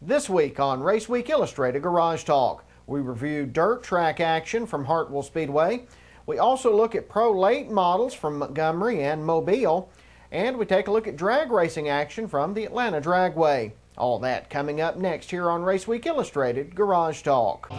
This week on Raceweek Illustrated Garage Talk, we review dirt track action from Hartwell Speedway. We also look at pro late models from Montgomery and Mobile, and we take a look at drag racing action from the Atlanta Dragway. All that coming up next here on Raceweek Illustrated Garage Talk.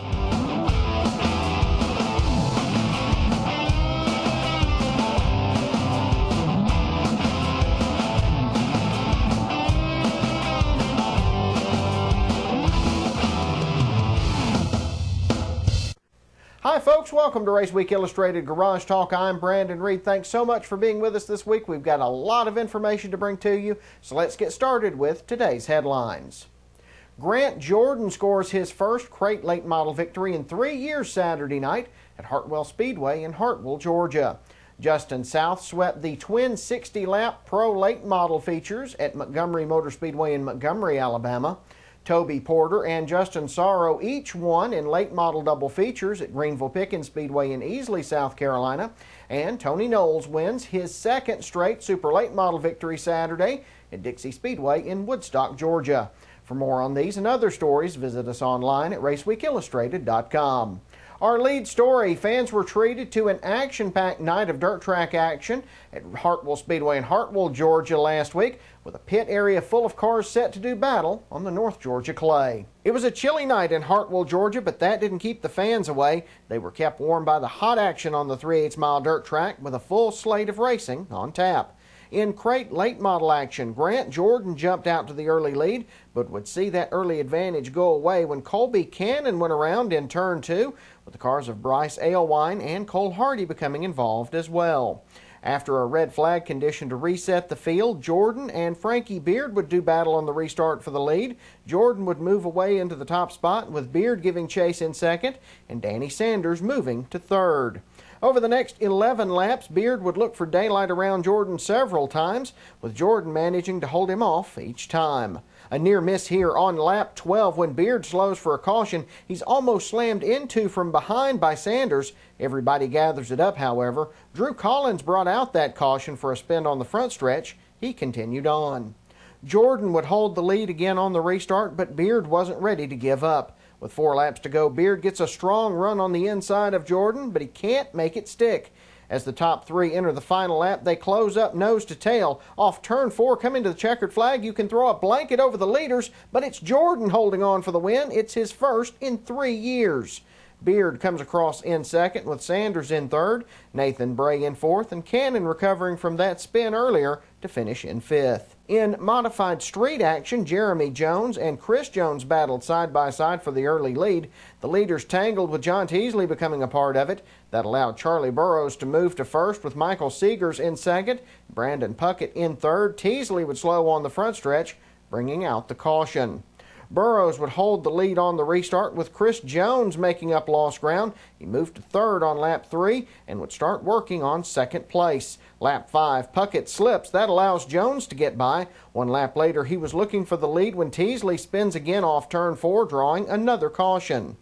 Hi folks, welcome to Raceweek Illustrated Garage Talk. I'm Brandon Reed. Thanks so much for being with us this week. We've got a lot of information to bring to you, so let's get started with today's headlines. Grant Jordan scores his first crate late model victory in 3 years Saturday night at Hartwell Speedway in Hartwell, Georgia. Justin South swept the twin 60-lap pro late model features at Montgomery Motor Speedway in Montgomery, Alabama. Toby Porter and Justin Sorrow each won in late model double features at Greenville-Pickens Speedway in Easley, South Carolina. And Tony Knowles wins his second straight super late model victory Saturday at Dixie Speedway in Woodstock, Georgia. For more on these and other stories, visit us online at raceweekillustrated.com. Our lead story, fans were treated to an action-packed night of dirt track action at Hartwell Speedway in Hartwell, Georgia last week, with a pit area full of cars set to do battle on the North Georgia clay. It was a chilly night in Hartwell, Georgia, but that didn't keep the fans away. They were kept warm by the hot action on the 3/8 mile dirt track with a full slate of racing on tap. In crate late model action, Grant Jordan jumped out to the early lead, but would see that early advantage go away when Colby Cannon went around in turn 2, with the cars of Bryce Alewine and Cole Hardy becoming involved as well. After a red flag condition to reset the field, Jordan and Frankie Beard would do battle on the restart for the lead. Jordan would move away into the top spot, with Beard giving chase in second and Danny Sanders moving to third. Over the next 11 laps, Beard would look for daylight around Jordan several times, with Jordan managing to hold him off each time. A near miss here on lap 12 when Beard slows for a caution. He's almost slammed into from behind by Sanders. Everybody gathers it up, however. Drew Collins brought out that caution for a spin on the front stretch. He continued on. Jordan would hold the lead again on the restart, but Beard wasn't ready to give up. With 4 laps to go, Beard gets a strong run on the inside of Jordan, but he can't make it stick. As the top 3 enter the final lap, they close up nose to tail. Off turn 4, coming to the checkered flag, you can throw a blanket over the leaders, but it's Jordan holding on for the win. It's his first in 3 years. Beard comes across in second with Sanders in third, Nathan Bray in fourth, and Cannon recovering from that spin earlier to finish in fifth. In modified street action, Jeremy Jones and Chris Jones battled side by side for the early lead. The leaders tangled, with John Teasley becoming a part of it. That allowed Charlie Burrows to move to first with Michael Seegers in second, Brandon Puckett in third. Teasley would slow on the front stretch, bringing out the caution. Burrows would hold the lead on the restart, with Chris Jones making up lost ground. He moved to third on lap 3 and would start working on second place. Lap 5, Puckett slips. That allows Jones to get by. 1 lap later, he was looking for the lead when Teasley spins again off turn 4, drawing another caution.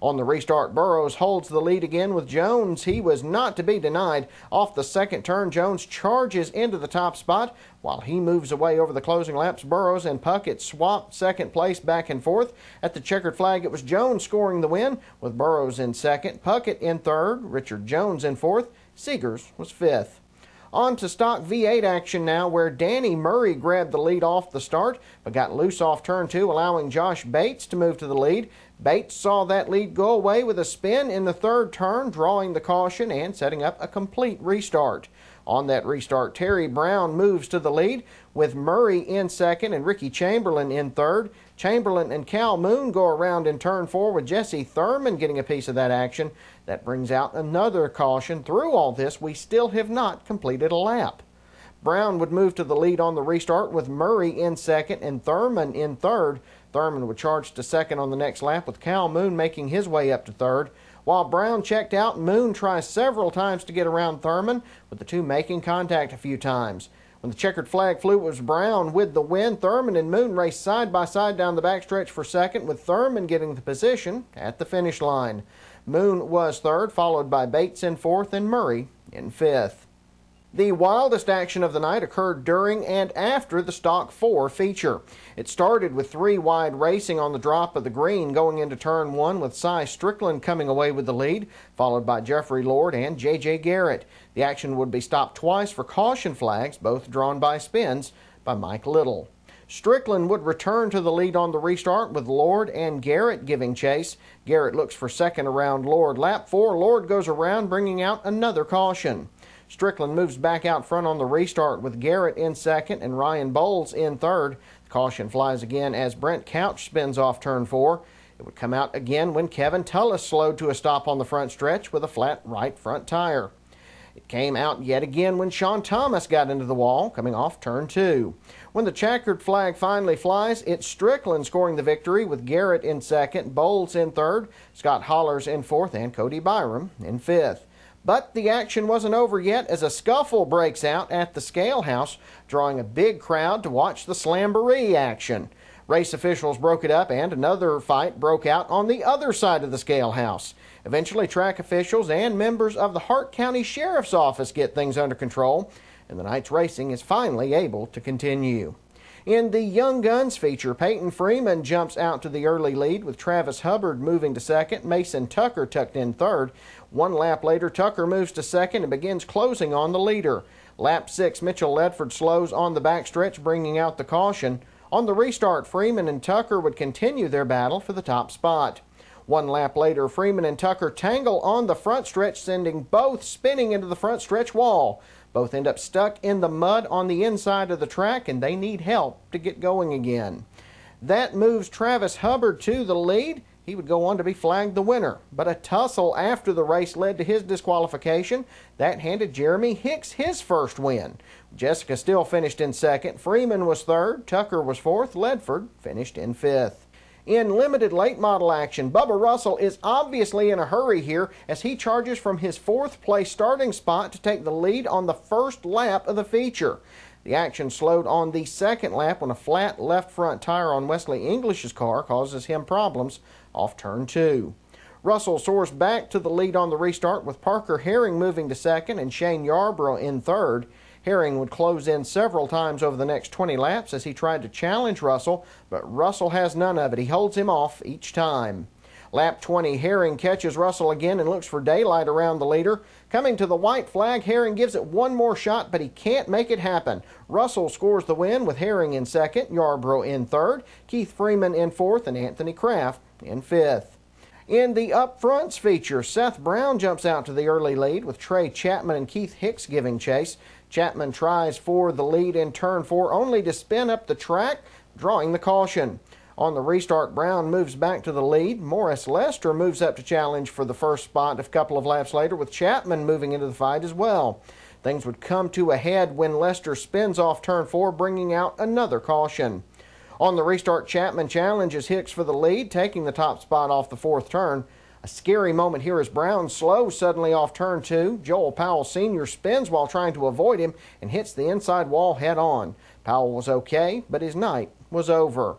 On the restart, Burrows holds the lead again with Jones. He was not to be denied. Off the second turn, Jones charges into the top spot. While he moves away over the closing laps, Burrows and Puckett swapped second place back and forth. At the checkered flag, it was Jones scoring the win, with Burrows in second, Puckett in third, Richard Jones in fourth, Seegers was fifth. On to stock V8 action now, where Danny Murray grabbed the lead off the start, but got loose off turn 2, allowing Josh Bates to move to the lead. Bates saw that lead go away with a spin in the third turn, drawing the caution and setting up a complete restart. On that restart, Terry Brown moves to the lead, with Murray in second and Ricky Chamberlain in third. Chamberlain and Cal Moon go around in turn 4, with Jesse Thurman getting a piece of that action. That brings out another caution. Through all this, we still have not completed a lap. Brown would move to the lead on the restart, with Murray in second and Thurman in third. Thurman would charge to second on the next lap, with Cal Moon making his way up to third. While Brown checked out, Moon tries several times to get around Thurman, with the two making contact a few times. When the checkered flag flew, it was Brown with the win. Thurman and Moon raced side by side down the backstretch for second, with Thurman getting the position at the finish line. Moon was third, followed by Bates in fourth and Murray in fifth. The wildest action of the night occurred during and after the Stock 4 feature. It started with 3 wide racing on the drop of the green going into turn 1 with Cy Strickland coming away with the lead, followed by Jeffrey Lord and J.J. Garrett. The action would be stopped twice for caution flags, both drawn by spins by Mike Little. Strickland would return to the lead on the restart with Lord and Garrett giving chase. Garrett looks for second around Lord. Lap 4, Lord goes around, bringing out another caution. Strickland moves back out front on the restart with Garrett in second and Ryan Bowles in third. The caution flies again as Brent Couch spins off turn 4. It would come out again when Kevin Tullis slowed to a stop on the front stretch with a flat right front tire. It came out yet again when Sean Thomas got into the wall, coming off turn 2. When the checkered flag finally flies, it's Strickland scoring the victory with Garrett in second, Bowles in third, Scott Hollers in fourth, and Cody Byram in fifth. But the action wasn't over yet as a scuffle breaks out at the Scale House, drawing a big crowd to watch the Slamboree action. Race officials broke it up and another fight broke out on the other side of the Scale House. Eventually, track officials and members of the Hart County Sheriff's Office get things under control, and the night's racing is finally able to continue. In the Young Guns feature, Peyton Freeman jumps out to the early lead with Travis Hubbard moving to second, Mason Tucker tucked in third. 1 lap later, Tucker moves to second and begins closing on the leader. Lap 6, Mitchell Ledford slows on the backstretch, bringing out the caution. On the restart, Freeman and Tucker would continue their battle for the top spot. 1 lap later, Freeman and Tucker tangle on the front stretch, sending both spinning into the front stretch wall. Both end up stuck in the mud on the inside of the track, and they need help to get going again. That moves Travis Hubbard to the lead. He would go on to be flagged the winner, but a tussle after the race led to his disqualification. That handed Jeremy Hicks his first win. Jessica still finished in second, Freeman was third, Tucker was fourth, Ledford finished in fifth. In limited late model action, Bubba Russell is obviously in a hurry here as he charges from his 4th place starting spot to take the lead on the first lap of the feature. The action slowed on the 2nd lap when a flat left front tire on Wesley English's car causes him problems off turn 2. Russell soars back to the lead on the restart with Parker Herring moving to second and Shane Yarborough in third. Herring would close in several times over the next 20 laps as he tried to challenge Russell, but Russell has none of it. He holds him off each time. Lap 20, Herring catches Russell again and looks for daylight around the leader. Coming to the white flag, Herring gives it one more shot, but he can't make it happen. Russell scores the win with Herring in second, Yarborough in third, Keith Freeman in fourth, and Anthony Kraft in fifth. In the up fronts feature, Seth Brown jumps out to the early lead with Trey Chapman and Keith Hicks giving chase. Chapman tries for the lead in turn 4 only to spin up the track, drawing the caution. On the restart, Brown moves back to the lead. Morris Lester moves up to challenge for the first spot a couple of laps later, with Chapman moving into the fight as well. Things would come to a head when Lester spins off turn 4, bringing out another caution. On the restart, Chapman challenges Hicks for the lead, taking the top spot off the 4th turn. A scary moment here as Brown slows suddenly off turn 2. Joel Powell Sr. spins while trying to avoid him and hits the inside wall head on. Powell was okay, but his night was over.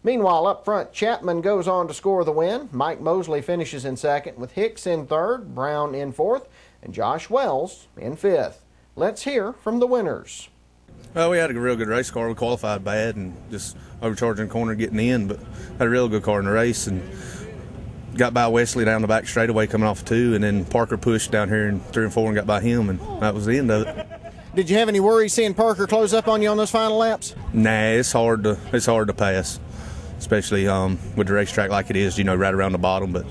Meanwhile, up front, Chapman goes on to score the win. Mike Mosley finishes in second with Hicks in third, Brown in fourth, and Josh Wells in fifth. Let's hear from the winners. Well, we had a real good race car. We qualified bad and just overcharging the corner getting in, but had a real good car in the race and got by Wesley down the back straightaway coming off 2, and then Parker pushed down here in 3 and 4 and got by him, and that was the end of it. Did you have any worries seeing Parker close up on you on those final laps? Nah, it's hard to pass, especially with the racetrack like it is, right around the bottom. But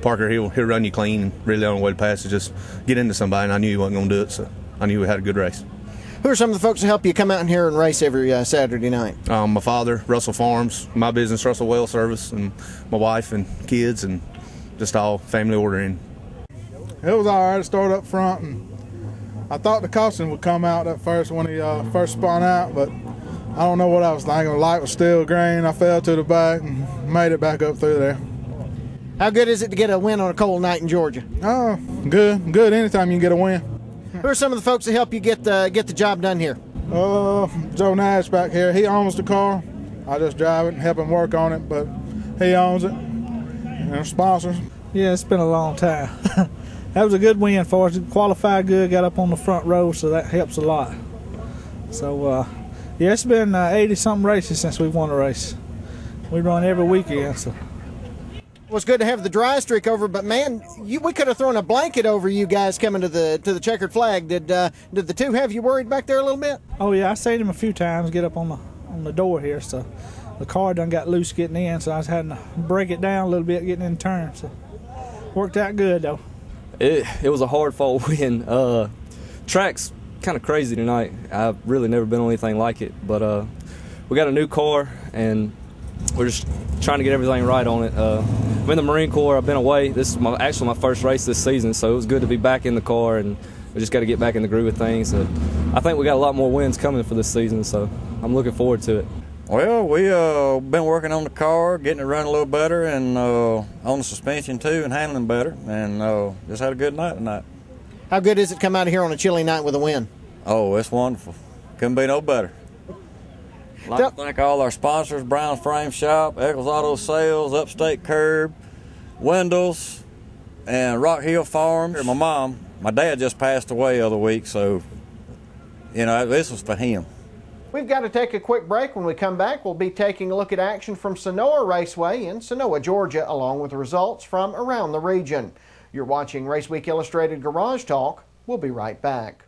Parker, he'll run you clean. Really, the only way to pass is just get into somebody, and I knew he wasn't going to do it, so I knew we had a good race. Who are some of the folks that help you come out in here and race every Saturday night? My father, Russell Farms, my business, Russell Well Service, and my wife and kids, and just all family ordering. It was all right to start up front, and I thought the caution would come out at first when he first spun out, but I don't know what I was thinking. The light was still green. I fell to the back and made it back up through there. How good is it to get a win on a cold night in Georgia? Oh, good. Anytime you can get a win. Who are some of the folks that help you get the job done here? Joe Nash back here. He owns the car. I just drive it and help him work on it, but he owns it. And sponsors. Yeah, it's been a long time. That was a good win for us. Qualified good, got up on the front row, so that helps a lot. So, yeah, it's been 80-something races since we won a race. We run every weekend, so. Well, it's good to have the dry streak over, but man, we could have thrown a blanket over you guys coming to the checkered flag. Did the two have you worried back there a little bit? Oh yeah, I seen him a few times get up on the door here, so the car done got loose getting in, so I was having to break it down a little bit getting in turn. So worked out good though. It was a hard fought win. Track's kind of crazy tonight. I've really never been on anything like it, but we got a new car and we're just trying to get everything right on it. I'm in the Marine Corps. I've been away. This is actually my first race this season, so it was good to be back in the car, and we just got to get back in the groove of things. I think we got a lot more wins coming for this season, so I'm looking forward to it. Well, we been working on the car, getting it running a little better, and on the suspension too, and handling better, and just had a good night tonight. How good is it to come out of here on a chilly night with a win? Oh, it's wonderful. Couldn't be no better. I'd like to thank all our sponsors, Brown's Frame Shop, Eccles Auto Sales, Upstate Curb, Windows, and Rock Hill Farms. My dad just passed away the other week, so, you know, this was for him. We've got to take a quick break. When we come back, we'll be taking a look at action from Sonoa Raceway in Sonoa, Georgia, along with results from around the region. You're watching Raceweek Illustrated Garage Talk. We'll be right back.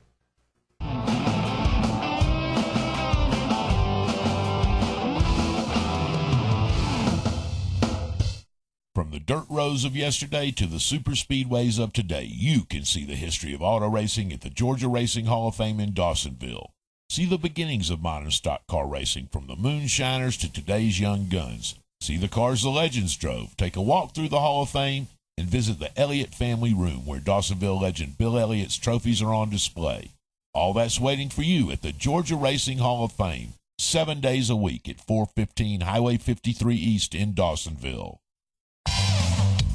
From the dirt roads of yesterday to the super speedways of today, you can see the history of auto racing at the Georgia Racing Hall of Fame in Dawsonville. See the beginnings of modern stock car racing, from the moonshiners to today's young guns. See the cars the legends drove. Take a walk through the Hall of Fame and visit the Elliott Family Room, where Dawsonville legend Bill Elliott's trophies are on display. All that's waiting for you at the Georgia Racing Hall of Fame, 7 days a week at 415 Highway 53 East in Dawsonville.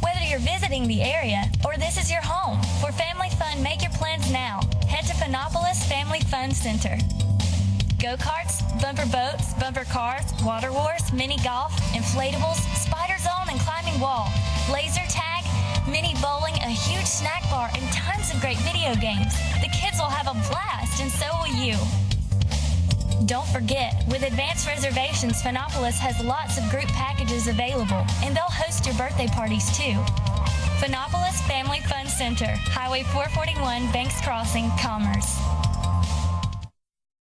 Whether you're visiting the area or this is your home, for family fun, make your plans now. Head to Phonopolis Family Fun Center. Go-karts, bumper boats, bumper cars, water wars, mini golf, inflatables, spider zone and climbing wall, laser tag, mini bowling, a huge snack bar, and tons of great video games. The kids will have a blast, and so will you. Don't forget, with advanced reservations, Phonopolis has lots of group packages available, and they'll host your birthday parties too. Phonopolis Family Fun Center, Highway 441, Banks Crossing, Commerce.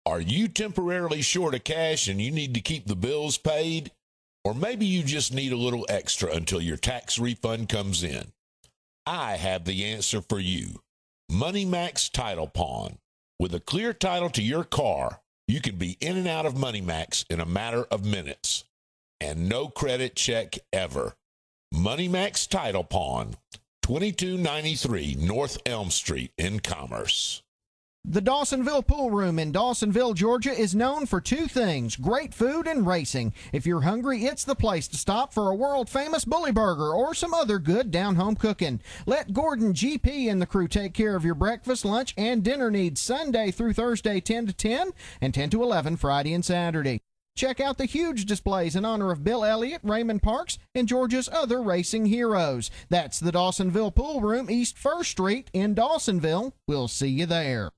Are you temporarily short of cash and you need to keep the bills paid? Or maybe you just need a little extra until your tax refund comes in? I have the answer for you. Money Max Title Pawn. With a clear title to your car, you can be in and out of Money Max in a matter of minutes. And no credit check ever. Money Max Title Pawn, 2293 North Elm Street in Commerce. The Dawsonville Pool Room in Dawsonville, Georgia is known for two things: great food and racing. If you're hungry, it's the place to stop for a world-famous bully burger or some other good down-home cooking. Let Gordon GP and the crew take care of your breakfast, lunch, and dinner needs Sunday through Thursday 10 to 10 and 10 to 11 Friday and Saturday. Check out the huge displays in honor of Bill Elliott, Raymond Parks, and Georgia's other racing heroes. That's the Dawsonville Pool Room, East 1st Street in Dawsonville. We'll see you there.